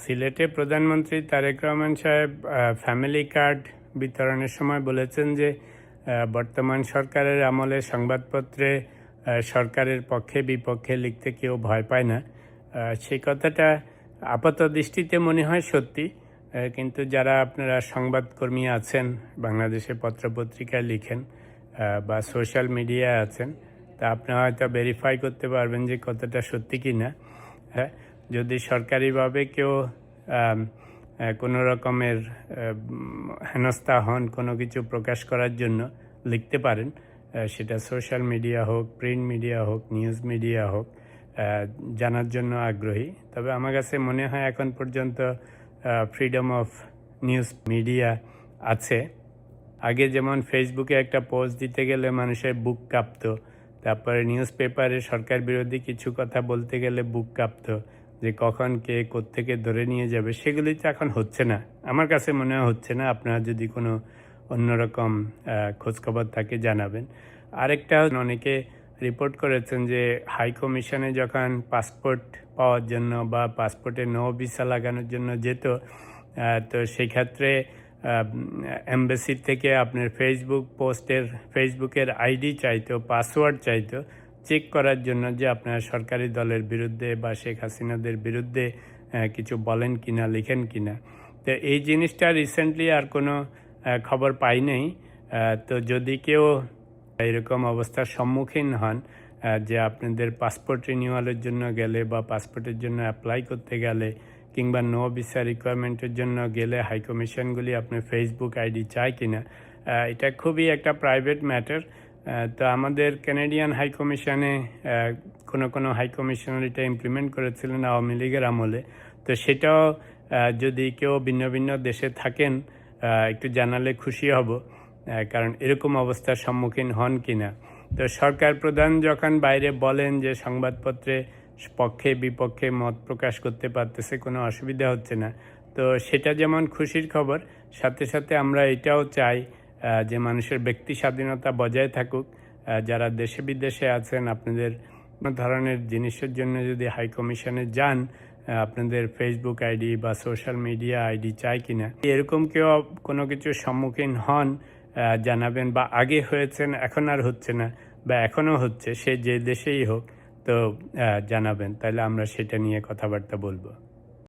সিলেটে প্রধানমন্ত্রী তারেক রহমান সাহেব ফ্যামিলি কার্ড বিতরণের সময় বলেছেন যে বর্তমান সরকারের আমলে সংবাদপত্রে সরকারের পক্ষে বিপক্ষে লিখতে কেউ ভয় পায় না। সেই কথাটা আপাত দৃষ্টিতে মনে হয় সত্যি, কিন্তু যারা আপনারা সংবাদকর্মী আছেন, বাংলাদেশে পত্রপত্রিকায় লিখেন বা সোশ্যাল মিডিয়ায় আছেন, তা আপনারা হয়তো ভেরিফাই করতে পারবেন যে কতটা সত্যি কি না। হ্যাঁ, যদি সরকারিভাবে কেউ কোনো রকমের হেনস্থা হন, কোনো কিছু প্রকাশ করার জন্য লিখতে পারেন, সেটা সোশ্যাল মিডিয়া হোক, প্রিন্ট মিডিয়া হোক, নিউজ মিডিয়া হোক, জানার জন্য আগ্রহী। তবে আমার কাছে মনে হয় এখন পর্যন্ত ফ্রিডম অফ নিউজ মিডিয়া আছে। আগে যেমন ফেসবুকে একটা পোস্ট দিতে গেলে মানুষের বুক কাঁপতো, তারপরে নিউজ পেপারে সরকার বিরোধী কিছু কথা বলতে গেলে বুক কাঁপতো যে কখন কে কোত্থেকে ধরে নিয়ে যাবে, সেগুলি তো এখন হচ্ছে না, আমার কাছে মনে হচ্ছে না। আপনারা যদি কোনো অন্যরকম খোঁজখবর থাকে জানাবেন। আরেকটা, অনেকে রিপোর্ট করেছেন যে হাই কমিশনে যখন পাসপোর্ট পাওয়ার জন্য বা পাসপোর্টে নো ভিসা লাগানোর জন্য যেত, তো সেই ক্ষেত্রে এমবাসির থেকে আপনার ফেসবুকের আইডি চাইতো, পাসওয়ার্ড চাইতো চেক করার জন্য যে আপনার সরকারি দলের বিরুদ্ধে বা শেখ হাসিনাদের বিরুদ্ধে কিছু বলেন কিনা, লিখেন কিনা। তো এই জিনিসটা রিসেন্টলি আর কোনো খবর পাই নেই। তো যদি কেউ এরকম অবস্থার সম্মুখীন হন যে আপনাদের পাসপোর্ট রিনিউয়ালের জন্য গেলে বা পাসপোর্টের জন্য অ্যাপ্লাই করতে গেলে কিংবা নো ভিসা রিকোয়ারমেন্টের জন্য গেলে হাইকমিশনগুলি আপনার ফেসবুক আইডি চায় কিনা, এটা খুবই একটা প্রাইভেট ম্যাটার। তো আমাদের কানাডিয়ান হাইকমিশনে কোনো হাইকমিশনার এটা ইমপ্লিমেন্ট করেছিলেন আওয়ামী লীগের আমলে। তো সেটাও যদি কেউ ভিন্ন ভিন্ন দেশে থাকেন একটু জানালে খুশি হব, কারণ এরকম অবস্থার সম্মুখীন হন কিনা। তো সরকার প্রধান যখন বাইরে বলেন যে সংবাদপত্রে পক্ষে বিপক্ষে মত প্রকাশ করতে পারতেছে, কোনো অসুবিধা হচ্ছে না, তো সেটা যেমন খুশির খবর, সাথে সাথে আমরা এটাও চাই যে মানুষের ব্যক্তি স্বাধীনতা বজায় থাকুক। যারা দেশে বিদেশে আছেন, আপনাদের ধরনের জিনিসের জন্য যদি হাই কমিশনে যান, আপনাদের ফেসবুক আইডি বা সোশ্যাল মিডিয়া আইডি চাই কিনা, এরকম কেউ কোনো কিছুর সম্মুখীন হন জানাবেন, বা আগে হয়েছেন এখন আর হচ্ছে না বা এখনও হচ্ছে, সে যে দেশেই হোক, তো জানাবেন, তাহলে আমরা সেটা নিয়ে কথাবার্তা বলবো।